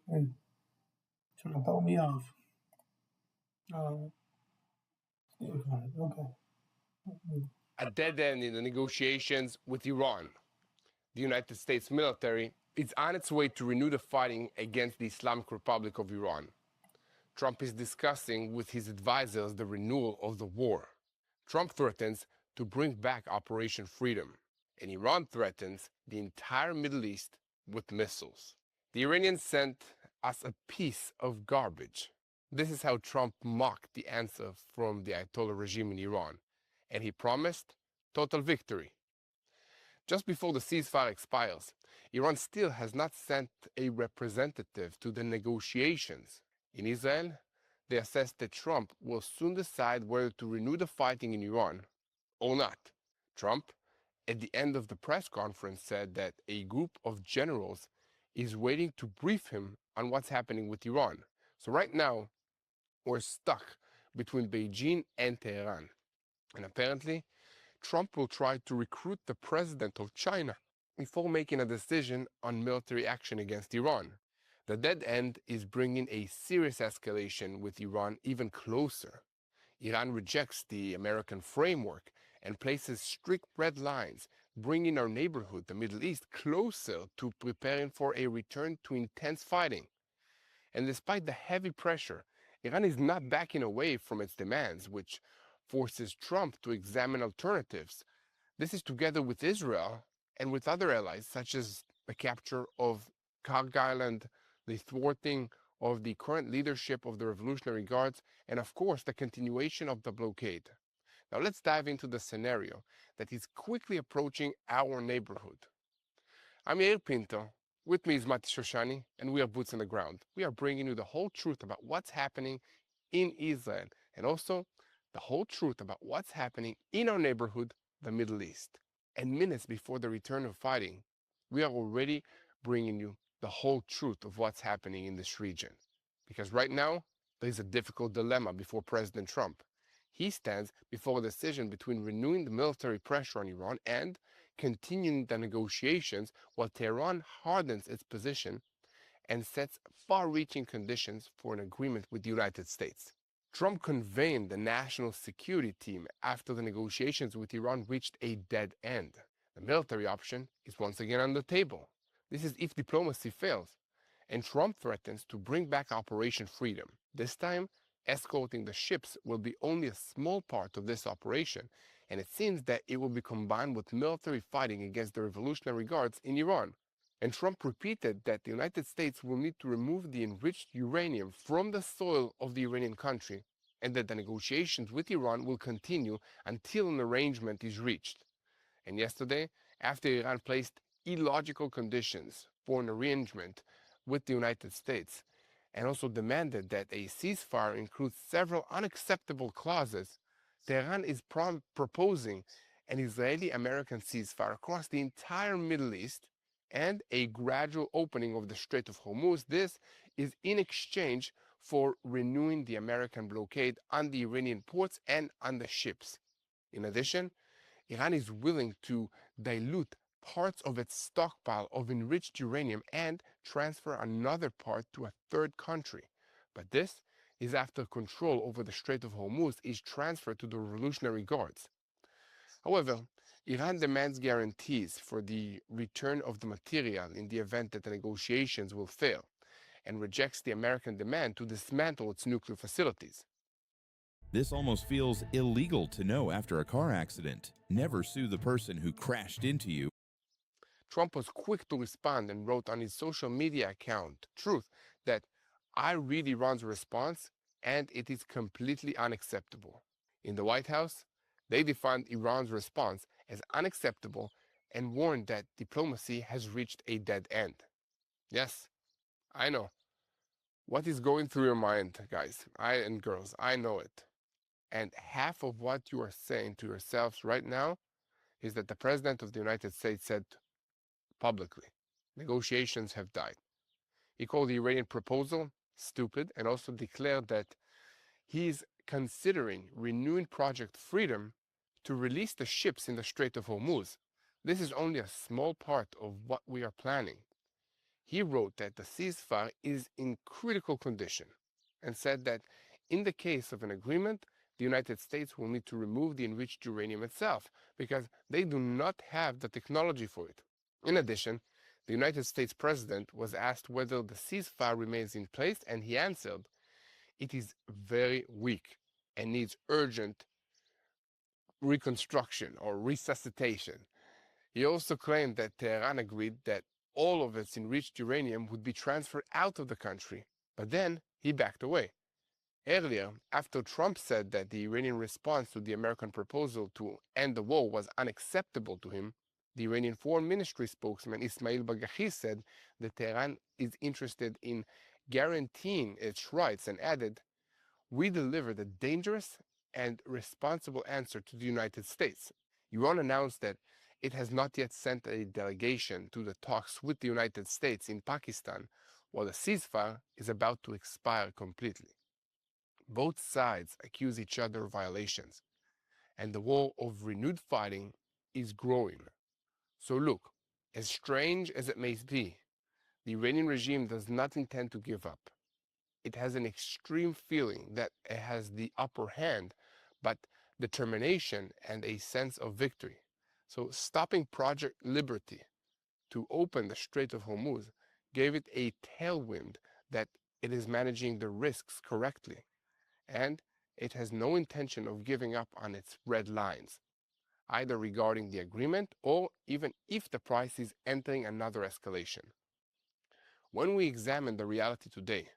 S1: Hey, trying to throw me off. Still trying. Okay.
S2: A dead end in the negotiations with Iran. The United States military is on its way to renew the fighting against the Islamic Republic of Iran. Trump is discussing with his advisors the renewal of the war. Trump threatens to bring back Operation Freedom, and Iran threatens the entire Middle East with missiles. The Iranians sent us a piece of garbage. This is how Trump mocked the answer from the Ayatollah regime in Iran, and he promised total victory. Just before the ceasefire expires, Iran still has not sent a representative to the negotiations. In Israel, they assess that Trump will soon decide whether to renew the fighting in Iran or not. Trump, at the end of the press conference, said that a group of generals is waiting to brief him on what's happening with Iran. So right now, we're stuck between Beijing and Tehran. And apparently, Trump will try to recruit the president of China before making a decision on military action against Iran. The dead end is bringing a serious escalation with Iran even closer. Iran rejects the American framework and places strict red lines, bringing our neighborhood, the Middle East, closer to preparing for a return to intense fighting. And despite the heavy pressure, Iran is not backing away from its demands, which forces Trump to examine alternatives. This is together with Israel and with other allies, such as the capture of Cargill and the thwarting of the current leadership of the Revolutionary Guards, and of course, the continuation of the blockade. Now let's dive into the scenario that is quickly approaching our neighborhood. I'm Yair Pinto, With me is Mati Shoshani, and we are Boots on the Ground. We are bringing you the whole truth about what's happening in Israel and also the whole truth about what's happening in our neighborhood, the Middle East. And minutes before the return of fighting, we are already bringing you the whole truth of what's happening in this region. Because right now, there is a difficult dilemma before President Trump. He stands before a decision between renewing the military pressure on Iran and continuing the negotiations while Tehran hardens its position and sets far-reaching conditions for an agreement with the United States. Trump convened the national security team after the negotiations with Iran reached a dead end. The military option is once again on the table. This is if diplomacy fails, and Trump threatens to bring back Operation Freedom. This time, escorting the ships will be only a small part of this operation, and it seems that it will be combined with military fighting against the Revolutionary Guards in Iran. And Trump repeated that the United States will need to remove the enriched uranium from the soil of the Iranian country, and that the negotiations with Iran will continue until an arrangement is reached. And yesterday, after Iran placed illogical conditions for an arrangement with the United States, and also demanded that a ceasefire includes several unacceptable clauses, Tehran is proposing an Israeli-American ceasefire across the entire Middle East and a gradual opening of the Strait of Hormuz. This is in exchange for renewing the American blockade on the Iranian ports and on the ships. In addition, Iran is willing to dilute parts of its stockpile of enriched uranium and transfer another part to a third country. But this is after control over the Strait of Hormuz is transferred to the Revolutionary Guards. However, Iran demands guarantees for the return of the material in the event that the negotiations will fail, and rejects the American demand to dismantle its nuclear facilities.
S3: This almost feels illegal to know after a car accident. Never sue the person who crashed into you.
S2: Trump was quick to respond and wrote on his social media account, Truth, that I read Iran's response and it is completely unacceptable. In the White House, they defined Iran's response as unacceptable and warned that diplomacy has reached a dead end. Yes, I know. What is going through your mind, guys and girls? I know it. And half of what you are saying to yourselves right now is that the President of the United States said publicly, negotiations have died. He called the Iranian proposal stupid and also declared that he's considering renewing Project Freedom to release the ships in the Strait of Hormuz. This is only a small part of what we are planning. He wrote that the ceasefire is in critical condition and said that in the case of an agreement, the United States will need to remove the enriched uranium itself because they do not have the technology for it. In addition, the United States president was asked whether the ceasefire remains in place, and he answered, it is very weak and needs urgent reconstruction or resuscitation. He also claimed that Tehran agreed that all of its enriched uranium would be transferred out of the country, but then he backed away. Earlier, after Trump said that the Iranian response to the American proposal to end the war was unacceptable to him, the Iranian Foreign Ministry spokesman Ismail Baghaei said that Tehran is interested in guaranteeing its rights and added, we delivered a dangerous and responsible answer to the United States. Iran announced that it has not yet sent a delegation to the talks with the United States in Pakistan, while the ceasefire is about to expire completely. Both sides accuse each other of violations, and the war of renewed fighting is growing. So look, as strange as it may be, the Iranian regime does not intend to give up. It has an extreme feeling that it has the upper hand, but determination and a sense of victory. So stopping Project Liberty to open the Strait of Hormuz gave it a tailwind that it is managing the risks correctly, and it has no intention of giving up on its red lines, either regarding the agreement or even if the price is entering another escalation. When we examine the reality today,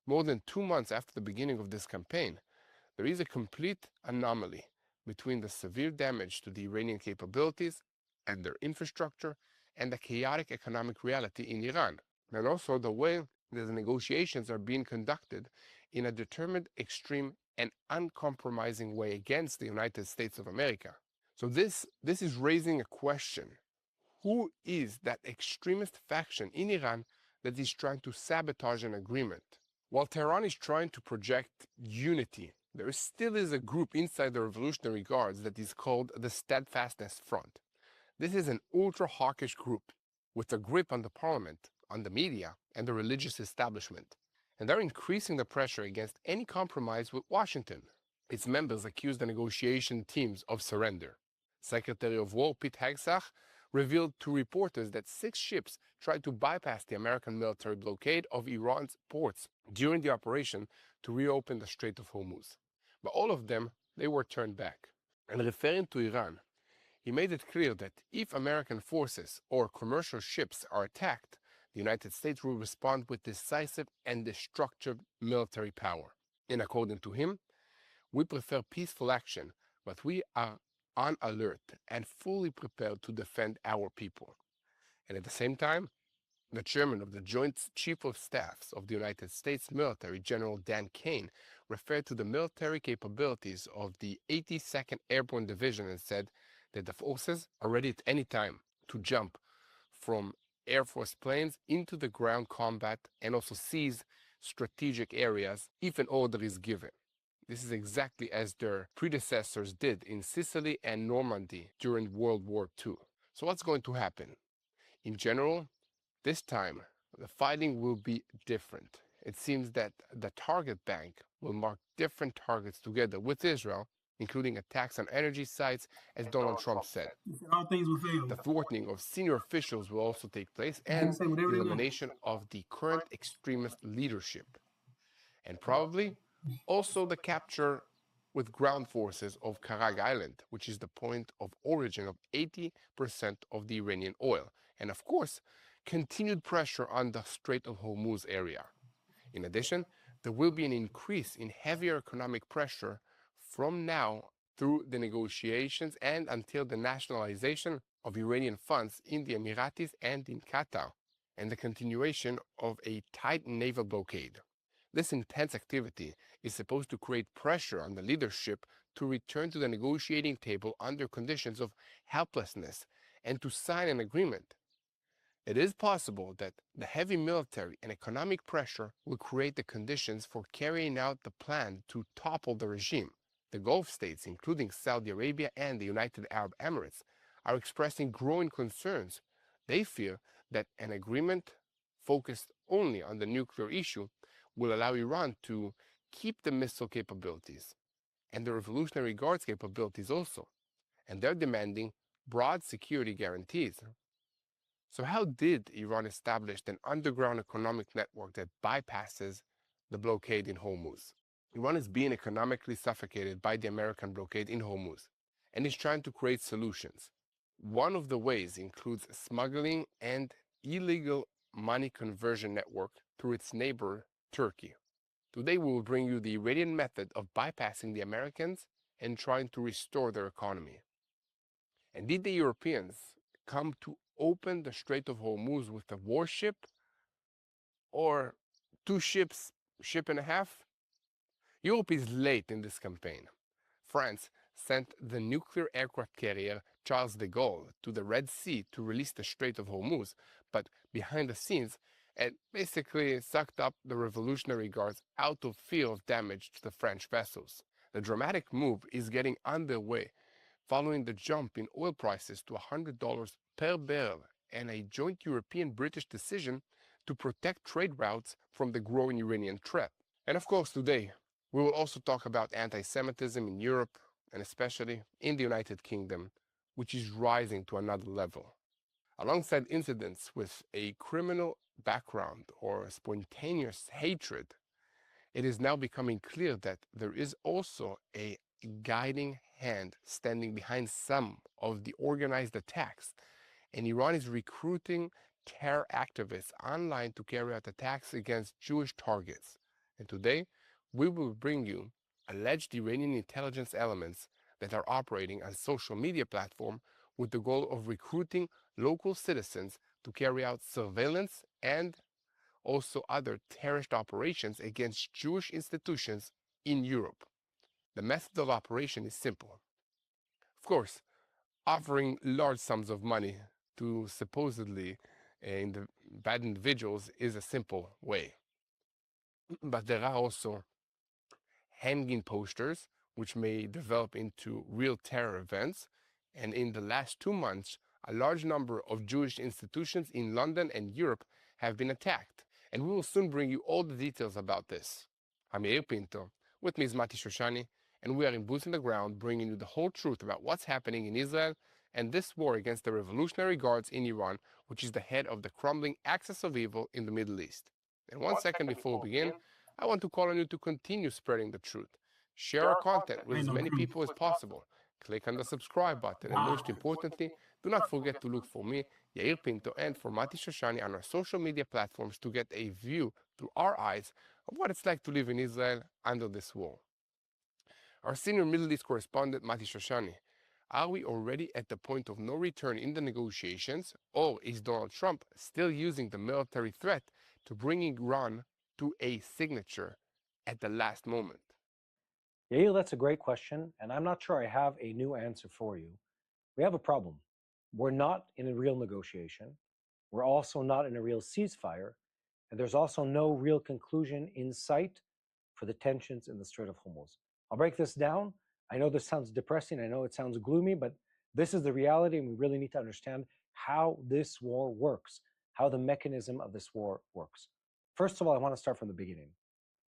S2: more than 2 months after the beginning of this campaign, there is a complete anomaly between the severe damage to the Iranian capabilities and their infrastructure and the chaotic economic reality in Iran, and also the way that the negotiations are being conducted in a determined, extreme, and uncompromising way against the United States of America. So this is raising a question. Who is that extremist faction in Iran that is trying to sabotage an agreement? While Tehran is trying to project unity, there still is a group inside the Revolutionary Guards that is called the Steadfastness Front. This is an ultra-hawkish group with a grip on the parliament, on the media, and the religious establishment. And they're increasing the pressure against any compromise with Washington. Its members accuse the negotiation teams of surrender. Secretary of War Pete Hegseth revealed to reporters that 6 ships tried to bypass the American military blockade of Iran's ports during the operation to reopen the Strait of Hormuz. But all of them, they were turned back. And referring to Iran, he made it clear that if American forces or commercial ships are attacked, the United States will respond with decisive and destructive military power. And according to him, we prefer peaceful action, but we are on alert and fully prepared to defend our people. And at the same time, the chairman of the Joint Chief of Staffs of the United States military, General Dan Kane, referred to the military capabilities of the 82nd Airborne Division and said that the forces are ready at any time to jump from Air Force planes into the ground combat and also seize strategic areas if an order is given. This is exactly as their predecessors did in Sicily and Normandy during World War II. So what's going to happen? In general, this time, the fighting will be different. It seems that the target bank will mark different targets together with Israel, including attacks on energy sites, as Donald Trump said.
S1: All things will fail.
S2: The thwarting of senior officials will also take place, and the elimination of the current extremist leadership. And probably also the capture with ground forces of Karag Island, which is the point of origin of 80% of the Iranian oil. And of course, continued pressure on the Strait of Hormuz area. In addition, there will be an increase in heavier economic pressure from now through the negotiations and until the nationalization of Iranian funds in the Emiratis and in Qatar, and the continuation of a tight naval blockade. This intense activity is supposed to create pressure on the leadership to return to the negotiating table under conditions of helplessness and to sign an agreement. It is possible that the heavy military and economic pressure will create the conditions for carrying out the plan to topple the regime. The Gulf states, including Saudi Arabia and the United Arab Emirates, are expressing growing concerns. They fear that an agreement focused only on the nuclear issue will allow Iran to keep the missile capabilities and the Revolutionary Guards capabilities also, and they're demanding broad security guarantees. So how did Iran establish an underground economic network that bypasses the blockade in Hormuz? Iran is being economically suffocated by the American blockade in Hormuz and is trying to create solutions. One of the ways includes smuggling and illegal money conversion network through its neighbor, Turkey. Today we will bring you the Iranian method of bypassing the Americans and trying to restore their economy. And did the Europeans come to open the Strait of Hormuz with a warship or 2 ships, ship and a half? Europe is late in this campaign. France sent the nuclear aircraft carrier Charles de Gaulle to the Red Sea to release the Strait of Hormuz, but behind the scenes, it basically sucked up the Revolutionary Guards out of fear of damage to the French vessels. The dramatic move is getting underway following the jump in oil prices to $100 per barrel and a joint European-British decision to protect trade routes from the growing Iranian threat. And of course, today, we will also talk about anti-Semitism in Europe and especially in the United Kingdom, which is rising to another level. Alongside incidents with a criminal background or spontaneous hatred, it is now becoming clear that there is also a guiding hand standing behind some of the organized attacks, and Iran is recruiting terror activists online to carry out attacks against Jewish targets. And today, we will bring you alleged Iranian intelligence elements that are operating on social media platforms with the goal of recruiting local citizens to carry out surveillance and also other terrorist operations against Jewish institutions in Europe. The method of operation is simple. Of course, offering large sums of money to supposedly bad individuals is a simple way. But there are also hanging posters, which may develop into real terror events. And in the last 2 months, a large number of Jewish institutions in London and Europe have been attacked. And we will soon bring you all the details about this. I'm Yair Pinto, with me is Mati Shoshani, and we are in Boots on the Ground, bringing you the whole truth about what's happening in Israel and this war against the Revolutionary Guards in Iran, which is the head of the crumbling axis of evil in the Middle East. And one second before we begin, I want to call on you to continue spreading the truth. Share our content with as many people as possible. Click on the subscribe button, and most importantly, do not forget to look for me, Yair Pinto, and for Mati Shoshani on our social media platforms to get a view through our eyes of what it's like to live in Israel under this war. Our senior Middle East correspondent, Mati Shoshani, are we already at the point of no return in the negotiations, or is Donald Trump still using the military threat to bring Iran to a signature at the last moment?
S4: Yael, that's a great question, and I'm not sure I have a new answer for you. We have a problem. We're not in a real negotiation. We're also not in a real ceasefire, and there's also no real conclusion in sight for the tensions in the Strait of Hormuz. I'll break this down. I know this sounds depressing. I know it sounds gloomy, but this is the reality, and we really need to understand how this war works, how the mechanism of this war works. First of all, I want to start from the beginning.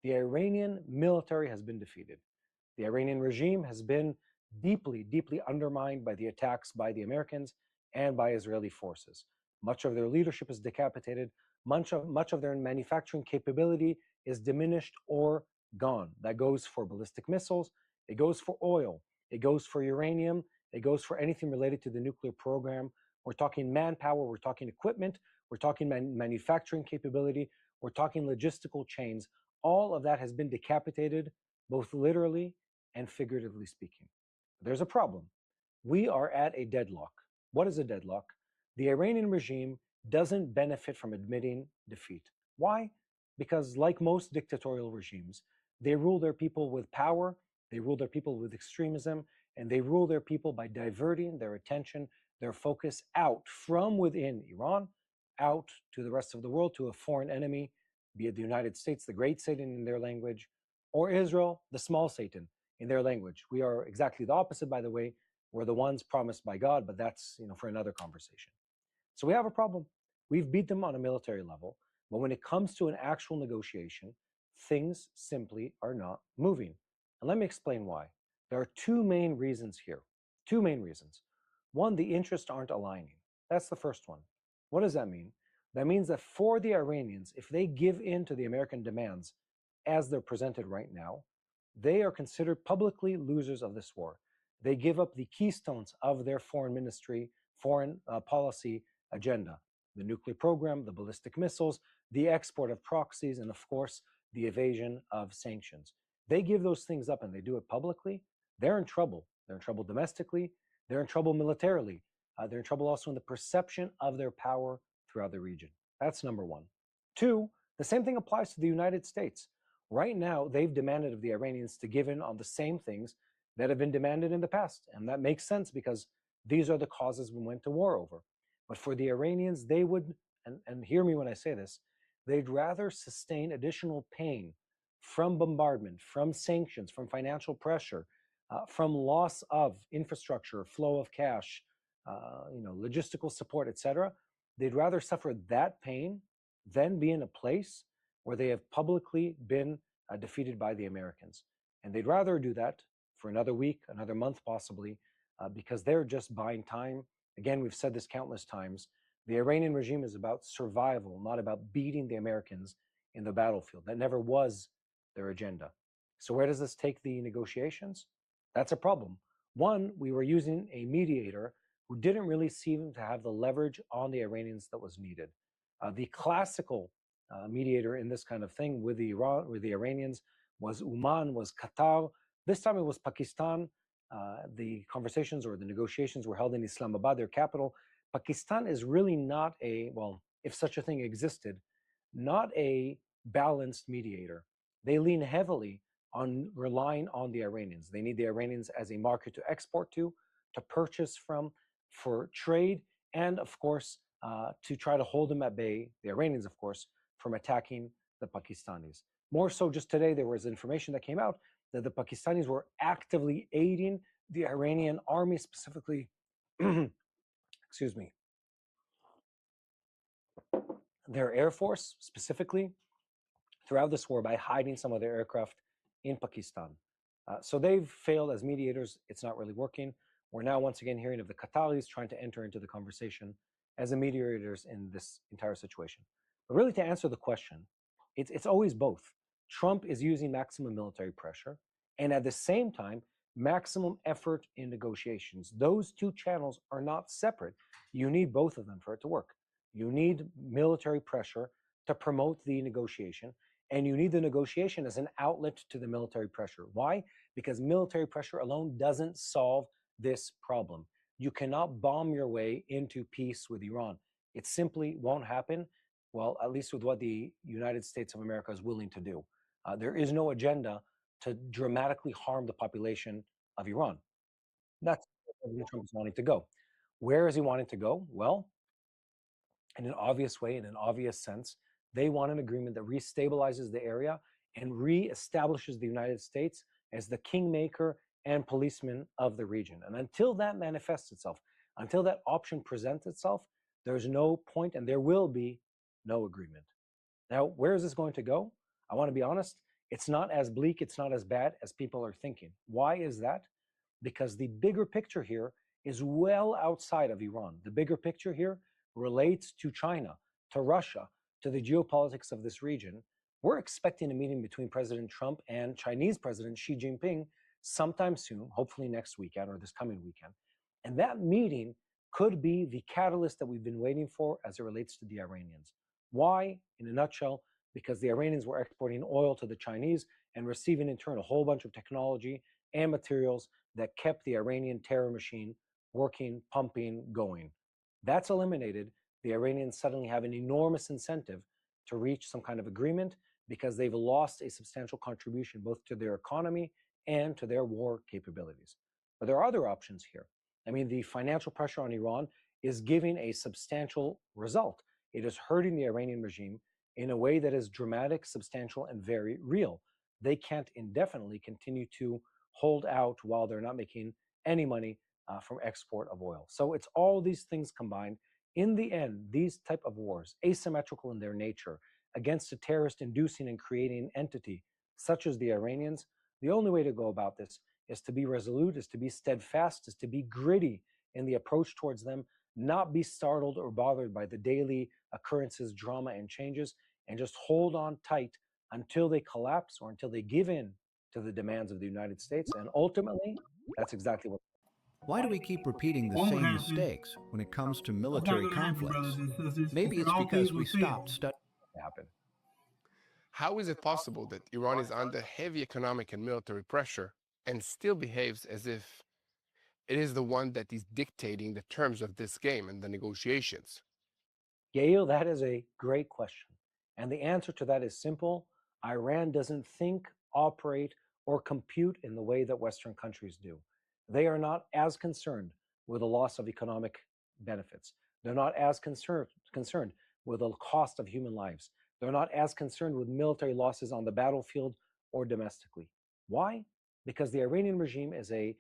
S4: The Iranian military has been defeated. The Iranian regime has been deeply, deeply undermined by the attacks by the Americans and by Israeli forces. Much of their leadership is decapitated. Much of their manufacturing capability is diminished or gone. That goes for ballistic missiles. It goes for oil. It goes for uranium. It goes for anything related to the nuclear program. We're talking manpower. We're talking equipment. We're talking manufacturing capability. We're talking logistical chains. All of that has been decapitated, both literally and figuratively speaking. There's a problem. We are at a deadlock. What is a deadlock? The Iranian regime doesn't benefit from admitting defeat. Why? Because like most dictatorial regimes, they rule their people with power, they rule their people with extremism, and they rule their people by diverting their attention, their focus out from within Iran, out to the rest of the world, to a foreign enemy, be it the United States, the great Satan in their language, or Israel, the small Satan in their language. We are exactly the opposite, by the way. We're the ones promised by God, but that's for another conversation. So we have a problem. We've beat them on a military level, but when it comes to an actual negotiation, things simply are not moving. And let me explain why. There are two main reasons here. Two main reasons. One, the interests aren't aligning. That's the first one. What does that mean? That means that for the Iranians, if they give in to the American demands as they're presented right now, they are considered publicly losers of this war. They give up the keystones of their foreign ministry, foreign policy agenda: the nuclear program, the ballistic missiles, the export of proxies, and of course, the evasion of sanctions. They give those things up and they do it publicly. They're in trouble. They're in trouble domestically. They're in trouble militarily. They're in trouble also in the perception of their power throughout the region. That's number one. Two, the same thing applies to the United States. Right now, they've demanded of the Iranians to give in on the same things that have been demanded in the past. And that makes sense because these are the causes we went to war over. But for the Iranians, they would, and hear me when I say this, they'd rather sustain additional pain from bombardment, from sanctions, from financial pressure, from loss of infrastructure, flow of cash, logistical support, etc. They'd rather suffer that pain than be in a place where they have publicly been defeated by the Americans. And they'd rather do that for another week, another month possibly, because they're just buying time. Again, we've said this countless times. The Iranian regime is about survival, not about beating the Americans in the battlefield. That never was their agenda. So where does this take the negotiations? That's a problem. One, we were using a mediator who didn't really seem to have the leverage on the Iranians that was needed. The classical mediator in this kind of thing with the Iranians was Oman, was Qatar. This time it was Pakistan. the conversations or the negotiations were held in Islamabad, their capital. Pakistan is really not a, well, if such a thing existed, not a balanced mediator. They lean heavily on relying on the Iranians. They need the Iranians as a market to export to purchase from, for trade, and of course, to try to hold them at bay, the Iranians, of course, from attacking the Pakistanis. More so, just today, there was information that came out that the Pakistanis were actively aiding the Iranian army, specifically, excuse me, their Air Force, specifically, throughout this war by hiding some of their aircraft in Pakistan. So they've failed as mediators. It's not really working. We're now once again hearing of the Qataris trying to enter into the conversation as the mediators in this entire situation. But really, to answer the question, it's always both. Trump is using maximum military pressure and at the same time, maximum effort in negotiations. Those two channels are not separate. You need both of them for it to work. You need military pressure to promote the negotiation, and you need the negotiation as an outlet to the military pressure. Why? Because military pressure alone doesn't solve this problem. You cannot bomb your way into peace with Iran. It simply won't happen, well, at least with what the United States of America is willing to do. There is no agenda to dramatically harm the population of Iran. That's where President Trump is wanting to go. Where is he wanting to go? Well, in an obvious way, in an obvious sense, they want an agreement that restabilizes the area and reestablishes the United States as the kingmaker and policeman of the region. And until that manifests itself, until that option presents itself, there's no point and there will be no agreement. Now, where is this going to go? I want to be honest, it's not as bleak, it's not as bad as people are thinking. Why is that? Because the bigger picture here is well outside of Iran. The bigger picture here relates to China, to Russia, to the geopolitics of this region. We're expecting a meeting between President Trump and Chinese President Xi Jinping sometime soon, hopefully next weekend or this coming weekend. And that meeting could be the catalyst that we've been waiting for as it relates to the Iranians. Why? In a nutshell, because the Iranians were exporting oil to the Chinese and receiving in turn a whole bunch of technology and materials that kept the Iranian terror machine working, pumping, going. That's eliminated. The Iranians suddenly have an enormous incentive to reach some kind of agreement because they've lost a substantial contribution both to their economy and to their war capabilities. But there are other options here. I mean, the financial pressure on Iran is giving a substantial result. It is hurting the Iranian regime in a way that is dramatic, substantial, and very real. They can't indefinitely continue to hold out while they're not making any money from export of oil. So it's all these things combined. In the end, these type of wars, asymmetrical in their nature, against a terrorist-inducing and creating entity such as the Iranians, the only way to go about this is to be resolute, is to be steadfast, is to be gritty in the approach towards them, not be startled or bothered by the daily occurrences, drama, and changes, and just hold on tight until they collapse or until they give in to the demands of the United States. And ultimately, that's exactly what.
S5: Why do we keep repeating the same mistakes when it comes to military conflicts? Maybe it's because we stopped studying
S4: what happened.
S2: How is it possible that Iran is under heavy economic and military pressure and still behaves as if it is the one that is dictating the terms of this game and the negotiations?
S4: Yael, that is a great question. And the answer to that is simple. Iran doesn't think, operate, or compute in the way that Western countries do. They are not as concerned with the loss of economic benefits. They're not as concerned with the cost of human lives. They're not as concerned with military losses on the battlefield or domestically. Why? Because the Iranian regime is an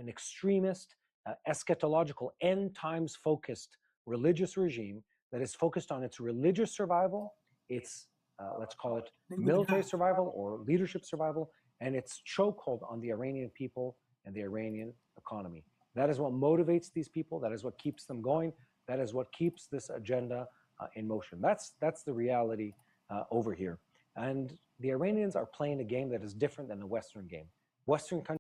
S4: extremist, eschatological, end times focused religious regime that is focused on its religious survival, its, let's call it military survival or leadership survival, and its chokehold on the Iranian people and the Iranian economy. That is what motivates these people. That is what keeps them going. That is what keeps this agenda in motion. That's the reality over here. And the Iranians are playing a game that is different than the Western game. Western countries